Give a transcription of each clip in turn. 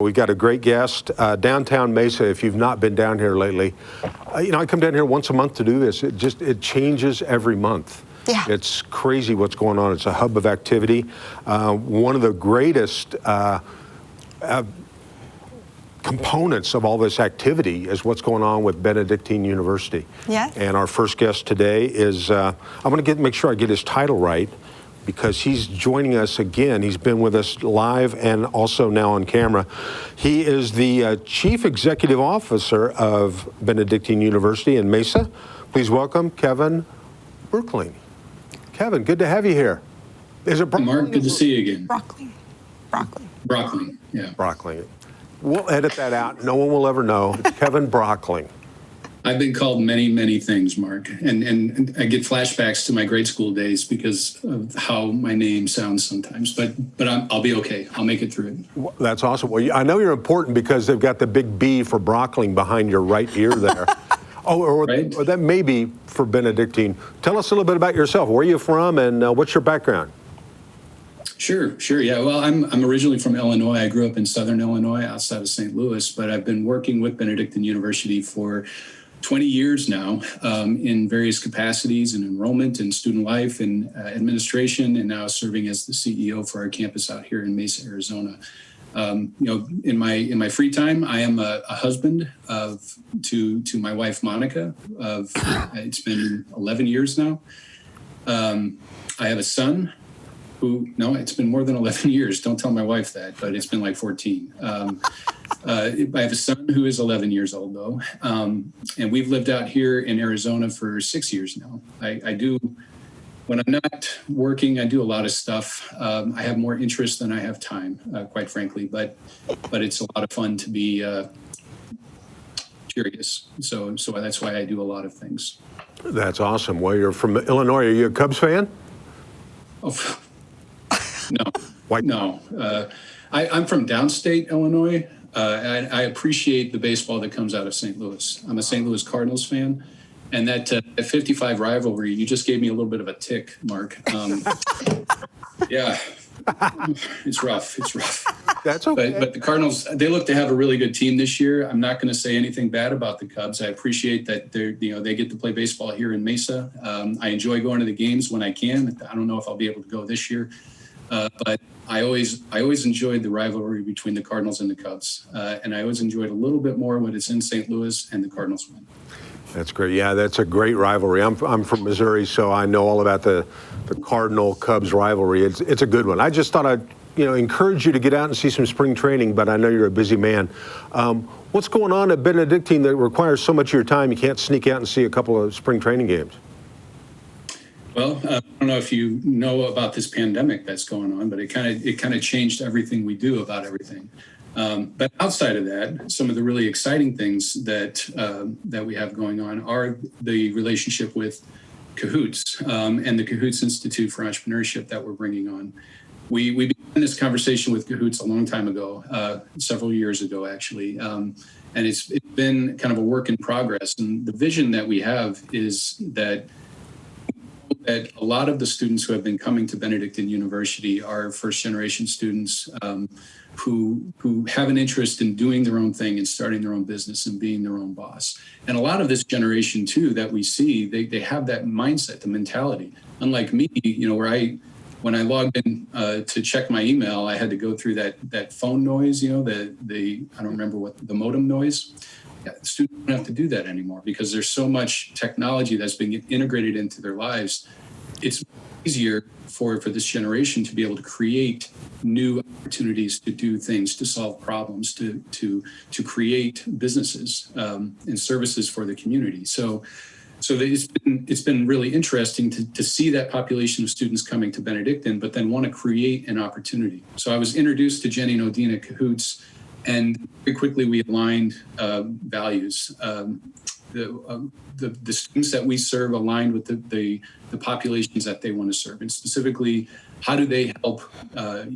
We got a great guest, downtown Mesa. If you've not been down here lately, I come down here once a month to do this. It changes every month. Yeah. It's crazy what's going on. It's a hub of activity. One of the greatest components of all this activity is what's going on with Benedictine University. Yes. And our first guest today is, I'm going to make sure I get his title right, because he's joining us again. He's been with us live and also now on camera. He is the Chief Executive Officer of Benedictine University in Mesa. Please welcome Kevin Broeckling. Kevin, good to have you here. Is it Broeckling? Mark, good to see you again. Broeckling. Yeah. Broeckling. We'll edit that out. No one will ever know. It's Kevin Broeckling. I've been called many, many things, Mark, and I get flashbacks to my grade school days because of how my name sounds sometimes. But I'll be okay. I'll make it through it. Well, that's awesome. Well, I know you're important because they've got the big B for Broeckling behind your right ear there. or that may be for Benedictine. Tell us a little bit about yourself. Where are you from, and what's your background? Sure. Yeah. Well, I'm originally from Illinois. I grew up in Southern Illinois, outside of St. Louis, but I've been working with Benedictine University for 20 years now, in various capacities in enrollment and student life and administration, and now serving as the CEO for our campus out here in Mesa, Arizona. In my free time, I am a husband to my wife Monica. It's been 11 years now. I have a son. It's been more than 11 years. Don't tell my wife that, but it's been like 14. I have a son who is 11 years old, though. And we've lived out here in Arizona for 6 years now. When I'm not working, I do a lot of stuff. I have more interest than I have time, quite frankly, but it's a lot of fun to be curious. So that's why I do a lot of things. That's awesome. Well, you're from Illinois. Are you a Cubs fan? Oh, no. Why? No. I'm from downstate Illinois. I appreciate the baseball that comes out of St. Louis. I'm a St. Louis Cardinals fan. And that 55 rivalry, you just gave me a little bit of a tick, Mark. Yeah, it's rough. That's okay. But the Cardinals, they look to have a really good team this year. I'm not going to say anything bad about the Cubs. I appreciate that they get to play baseball here in Mesa. I enjoy going to the games when I can. I don't know if I'll be able to go this year. But I always enjoyed the rivalry between the Cardinals and the Cubs. And I always enjoyed a little bit more when it's in St. Louis and the Cardinals win. That's great. Yeah, that's a great rivalry. I'm from Missouri, so I know all about the Cardinal-Cubs rivalry. It's a good one. I just thought I'd encourage you to get out and see some spring training, but I know you're a busy man. What's going on at Benedictine that requires so much of your time you can't sneak out and see a couple of spring training games? Well, I don't know if you know about this pandemic that's going on, but it kind of changed everything we do about everything. But outside of that, some of the really exciting things that we have going on are the relationship with Cahoots and the Cahoots Institute for Entrepreneurship that we're bringing on. We began this conversation with Cahoots a long time ago, several years ago, actually. And it's been kind of a work in progress. And the vision that we have is that a lot of the students who have been coming to Benedictine University are first-generation students who have an interest in doing their own thing and starting their own business and being their own boss. And a lot of this generation, too, that we see, they have that mindset, the mentality. Unlike me, when I logged in to check my email, I had to go through that phone noise, I don't remember what the modem noise. Yeah, students don't have to do that anymore because there's so much technology that's being integrated into their lives. It's easier for this generation to be able to create new opportunities to do things, to solve problems, to create businesses and services for the community. So it's been really interesting to see that population of students coming to Benedictine, but then want to create an opportunity. So I was introduced to Jenny Nodine at Cahoots, and very quickly we aligned values. The students that we serve aligned with the populations that they want to serve, and specifically, how do they help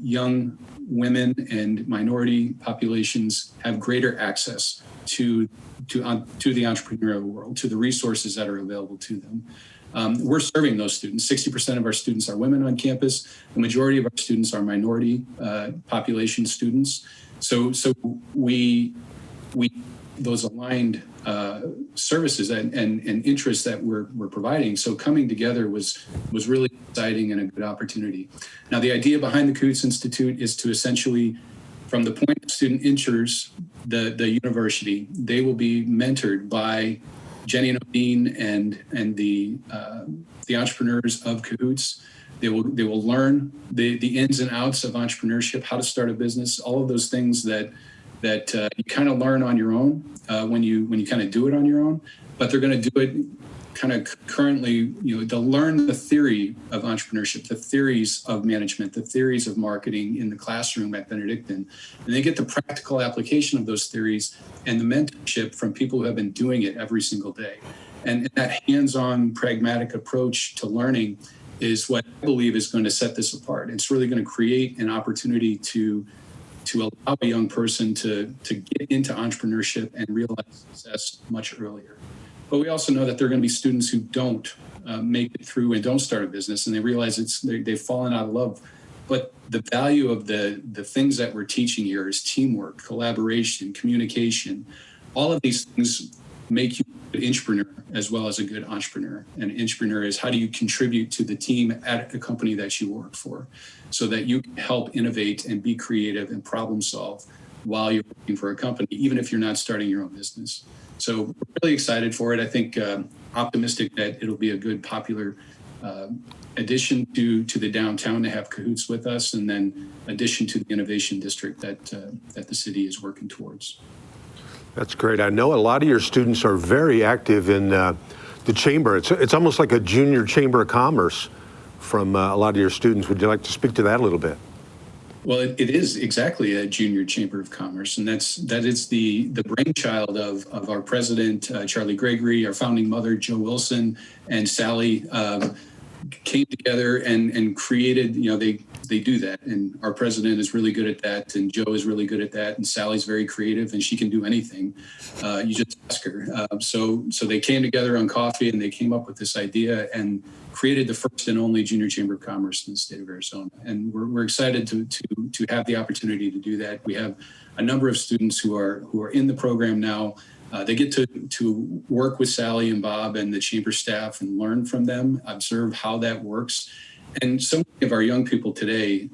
young women and minority populations have greater access to the entrepreneurial world, to the resources that are available to them. We're serving those students. 60% of our students are women on campus. The majority of our students are minority population students. So we those aligned services and interests that we're providing. So coming together was really exciting and a good opportunity. Now, the idea behind the Cahoots Institute is to essentially, from the point a student enters the university, they will be mentored by Jenny and Odine and the entrepreneurs of Cahoots. They will learn the ins and outs of entrepreneurship, how to start a business, all of those things that you kind of learn on your own when you kind of do it on your own. But they're going to do it kind of currently. They'll learn the theory of entrepreneurship, the theories of management, the theories of marketing in the classroom at Benedictine, and they get the practical application of those theories and the mentorship from people who have been doing it every single day. And that hands-on, pragmatic approach to learning is what I believe is going to set this apart. It's really going to create an opportunity to allow a young person to get into entrepreneurship and realize success much earlier. But we also know that there are going to be students who don't make it through and don't start a business, and they realize they've fallen out of love. But the value of the things that we're teaching here is teamwork, collaboration, communication. All of these things make you an entrepreneur as well as a good entrepreneur. And an entrepreneur is, how do you contribute to the team at a company that you work for so that you can help innovate and be creative and problem solve while you're working for a company, even if you're not starting your own business. So we're really excited for it. I think optimistic that it'll be a good, popular addition to the downtown to have Cahoots with us, and then addition to the innovation district that the city is working towards. That's great. I know a lot of your students are very active in the chamber. It's almost like a junior chamber of commerce from a lot of your students. Would you like to speak to that a little bit? Well, it is exactly a junior chamber of commerce, and that is the brainchild of our president, Charlie Gregory, our founding mother, Joe Wilson, and Sally came together and created, they do that. And our president is really good at that, and Joe is really good at that, and Sally's very creative, and she can do anything. You just ask her. So they came together on coffee, and they came up with this idea and created the first and only junior chamber of commerce in the state of Arizona. And we're excited to have the opportunity to do that. We have a number of students who are in the program now. They get to work with Sally and Bob and the chamber staff and learn from them, observe how that works. And so many of our young people today,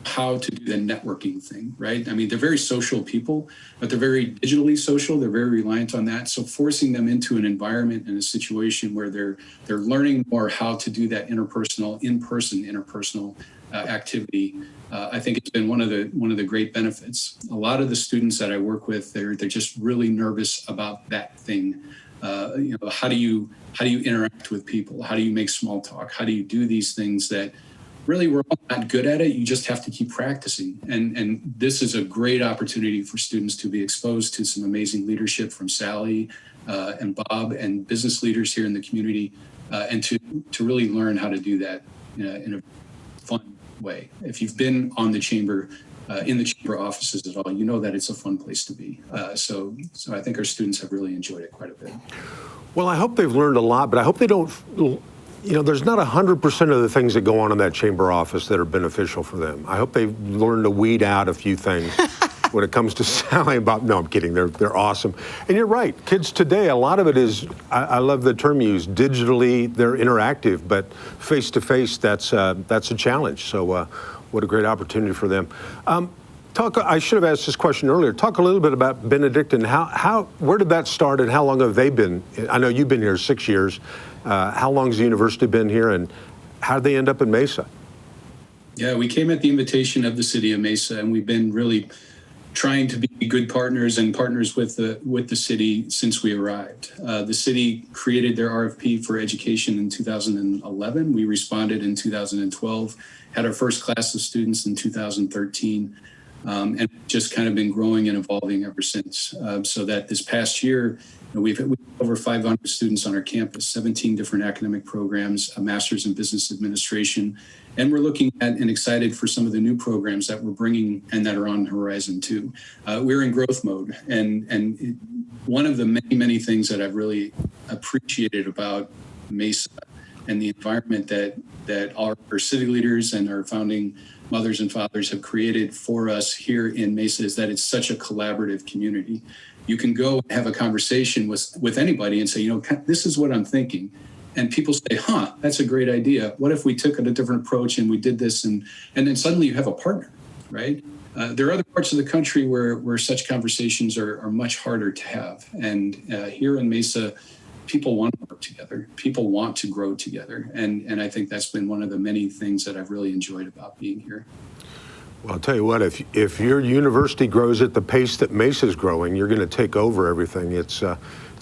how to do the networking thing, right? I mean, they're very social people, but they're very digitally social. They're very reliant on that. So forcing them into an environment and a situation where they're learning more how to do that interpersonal activity, I think it's been one of the great benefits. A lot of the students that I work with, they're just really nervous about that thing. How do you interact with people? How do you make small talk? How do you do these things that really we're all not good at it? You just have to keep practicing. And this is a great opportunity for students to be exposed to some amazing leadership from Sally and Bob and business leaders here in the community, and to really learn how to do that in a fun way. If you've been on the chamber, in the chamber offices at all, you know that it's a fun place to be. So I think our students have really enjoyed it quite a bit. Well, I hope they've learned a lot, but I hope they don't, there's not 100% of the things that go on in that chamber office that are beneficial for them. I hope they've learned to weed out a few things when it comes to Sally and Bob. No, I'm kidding. They're awesome. And you're right. Kids today, a lot of it is, I love the term you use, digitally, they're interactive, but face-to-face, that's a challenge. So what a great opportunity for them. I should have asked this question earlier. Talk a little bit about Benedictine. Where did that start, and how long have they been? I know you've been here 6 years. How long has the university been here, and how did they end up in Mesa? Yeah, we came at the invitation of the city of Mesa, and we've been really trying to be good partners and partners with the city since we arrived. The city created their RFP for education in 2011. We responded in 2012, had our first class of students in 2013. And just kind of been growing and evolving ever since. So that this past year, we've over 500 students on our campus, 17 different academic programs, a master's in business administration. And we're looking at and excited for some of the new programs that we're bringing and that are on the horizon too. We're in growth mode. And one of the many, many things that I've really appreciated about Mesa and the environment that our city leaders and our founding mothers and fathers have created for us here in Mesa is that it's such a collaborative community. You can go and have a conversation with anybody and say, this is what I'm thinking. And people say, that's a great idea. What if we took a different approach and we did this? And then suddenly you have a partner, right? There are other parts of the country where such conversations are much harder to have. And here in Mesa, people want to work together. People want to grow together. And I think that's been one of the many things that I've really enjoyed about being here. Well, I'll tell you what, if your university grows at the pace that Mesa's growing, you're going to take over everything. It's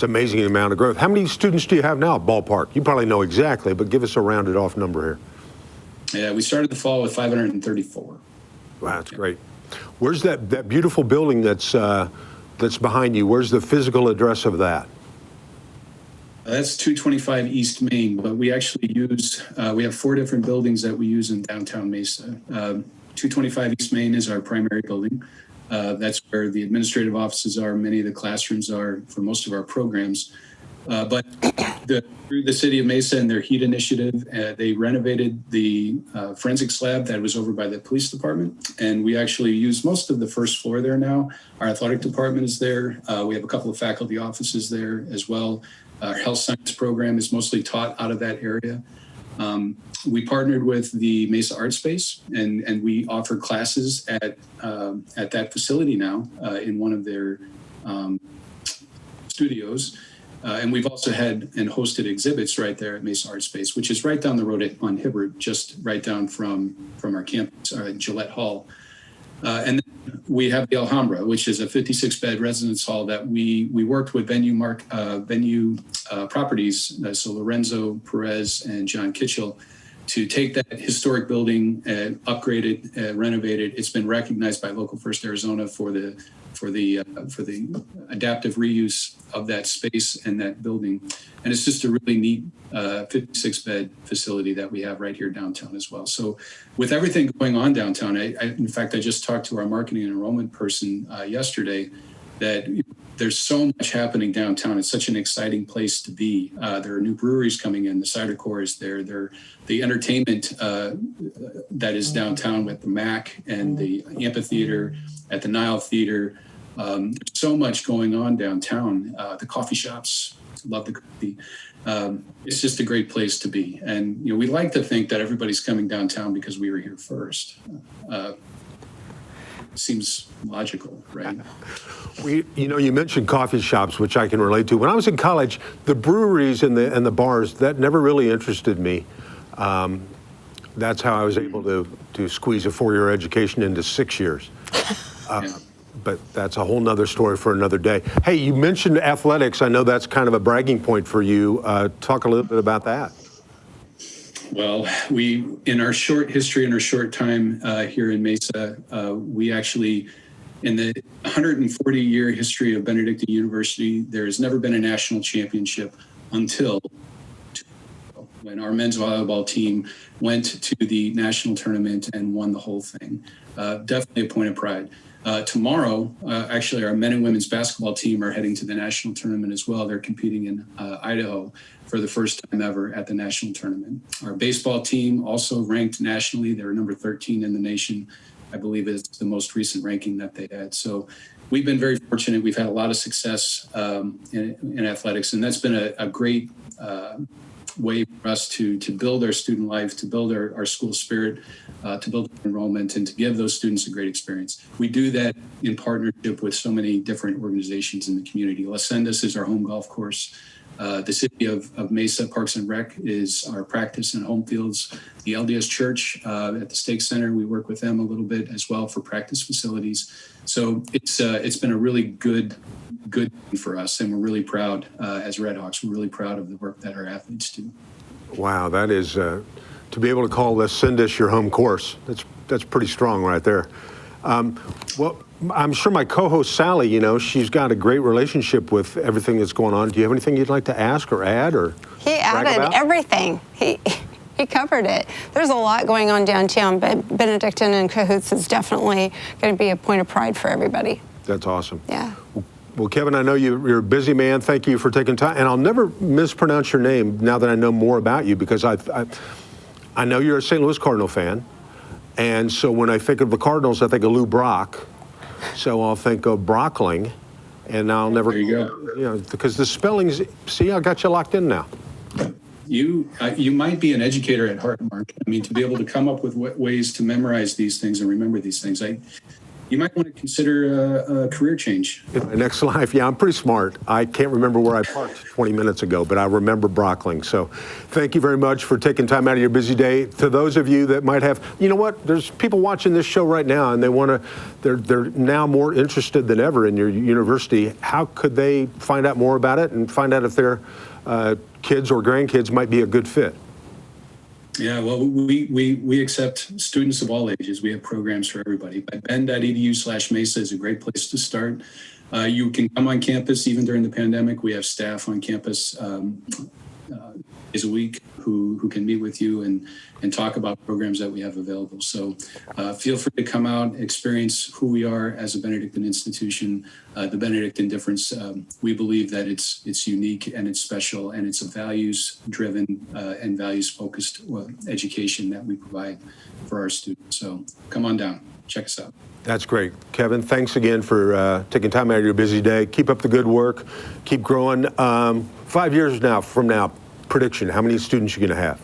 amazing amount of growth. How many students do you have now, ballpark? You probably know exactly, but give us a rounded off number here. Yeah, we started the fall with 534. Wow, that's great. Where's that beautiful building that's behind you? Where's the physical address of that? That's 225 East Main, but we actually we have 4 different buildings that we use in downtown Mesa. 225 East Main is our primary building. That's where the administrative offices are, many of the classrooms are for most of our programs. But through the city of Mesa and their HEAT initiative, they renovated the forensics lab that was over by the police department. And we actually use most of the first floor there now. Our athletic department is there. We have a couple of faculty offices there as well. Our health science program is mostly taught out of that area. We partnered with the Mesa Art Space, and we offer classes at that facility now in one of their studios. And we've also had and hosted exhibits right there at Mesa Art Space, which is right down the road on Hibbert, just right down from our campus, Gillette Hall. And then we have the Alhambra, which is a 56-bed residence hall that we worked with venue properties, so Lorenzo Perez and John Kitchell, to take that historic building and upgrade it, renovate it. It's been recognized by Local First Arizona for the adaptive reuse of that space and that building. And it's just a really neat 56-bed facility that we have right here downtown as well. So with everything going on downtown, in fact, I just talked to our marketing and enrollment person yesterday that there's so much happening downtown. It's such an exciting place to be. There are new breweries coming in. The Cider Core is there. The entertainment that is downtown with the MAC and the amphitheater at the Nile Theater. There's so much going on downtown. The coffee shops, love the coffee. It's just a great place to be. And we like to think that everybody's coming downtown because we were here first. Seems logical, right? You mentioned coffee shops, which I can relate to. When I was in college, the breweries and the bars, that never really interested me. That's how I was able to squeeze a 4-year education into 6 years. But that's a whole nother story for another day. Hey, you mentioned athletics. I know that's kind of a bragging point for you. Talk a little bit about that. Well, in our short history, in our short time here in Mesa, we actually, in the 140-year history of Benedictine University, there has never been a national championship until when our men's volleyball team went to the national tournament and won the whole thing. Definitely a point of pride. Tomorrow, actually, our men and women's basketball team are heading to the national tournament as well. They're competing in Idaho for the first time ever at the national tournament. Our baseball team also ranked nationally. They're number 13 in the nation. I believe it's the most recent ranking that they had. So we've been very fortunate. We've had a lot of success in athletics, and that's been a great way for us to build our student life, to build our school spirit, to build enrollment, and to give those students a great experience. We do that in partnership with so many different organizations in the community. Las Sendas is our home golf course. The city of Mesa Parks and Rec is our practice and home fields. The LDS Church at the Stake Center, we work with them a little bit as well for practice facilities. So it's been a really good thing for us, and we're really proud as Redhawks. We're really proud of the work that our athletes do. Wow, that is to be able to call Las Sendas your home course. That's pretty strong right there. Well, I'm sure my co-host Sally, she's got a great relationship with everything that's going on. Do you have anything you'd like to ask or add or He added everything. He covered it. There's a lot going on downtown, but Benedictine and Cahoots is definitely going to be a point of pride for everybody. That's awesome. Yeah. Well, Kevin, I know you're a busy man. Thank you for taking time. And I'll never mispronounce your name now that I know more about you, because I know you're a St. Louis Cardinal fan. And so when I think of the Cardinals, I think of Lou Brock. So I'll think of Broeckling. And I'll never, There you go. you know, because the spellings, see, I got you locked in now. You might be an educator at heart, Mark. I mean, to be able to come up with ways to memorize these things and remember these things, you might want to consider a career change. In my next life, yeah, I'm pretty smart. I can't remember where I parked 20 minutes ago, but I remember Broeckling. So thank you very much for taking time out of your busy day. To those of you that might have, you know what, there's people watching this show right now, and they're now more interested than ever in your university. How could they find out more about it and find out if their kids or grandkids might be a good fit? Yeah, well, we accept students of all ages. We have programs for everybody. Ben.edu/Mesa is a great place to start. You can come on campus even during the pandemic. We have staff on campus days a week who can meet with you and talk about programs that we have available. So feel free to come out, experience who we are as a Benedictine institution. The Benedictine difference, we believe that it's unique and it's special, and it's a values-driven and values-focused education that we provide for our students. So come on down, check us out. That's great. Kevin, thanks again for taking time out of your busy day. Keep up the good work. Keep growing. 5 years from now, prediction, how many students are you going to have?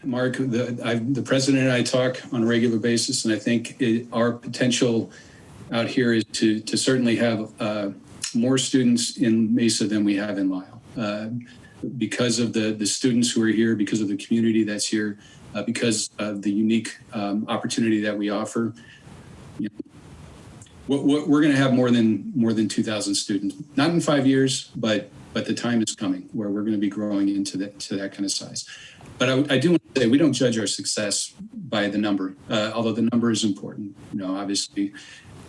Mark, the president and I talk on a regular basis, and I think our potential out here is to certainly have more students in Mesa than we have in Lisle. Because of the students who are here, because of the community that's here, because of the unique opportunity that we offer, we're going to have more than 2,000 students. Not in 5 years, but the time is coming where we're going to be growing to that kind of size. But I do want to say we don't judge our success by the number, although the number is important. Obviously,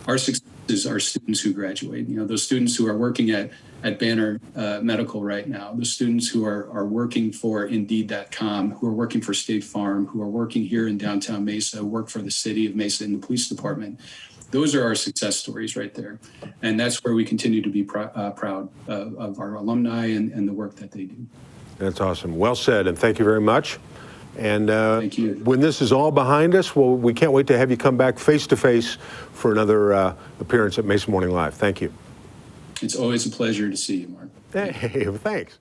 our success is our students who graduate. Those students who are working at Banner Medical right now, the students who are working for Indeed.com, who are working for State Farm, who are working here in downtown Mesa, work for the city of Mesa in the police department. Those are our success stories right there. And that's where we continue to be proud of our alumni and the work that they do. That's awesome. Well said, and thank you very much. And thank you. When this is all behind us, well, we can't wait to have you come back face-to-face for another appearance at Mesa Morning Live. Thank you. It's always a pleasure to see you, Mark. Hey, thanks.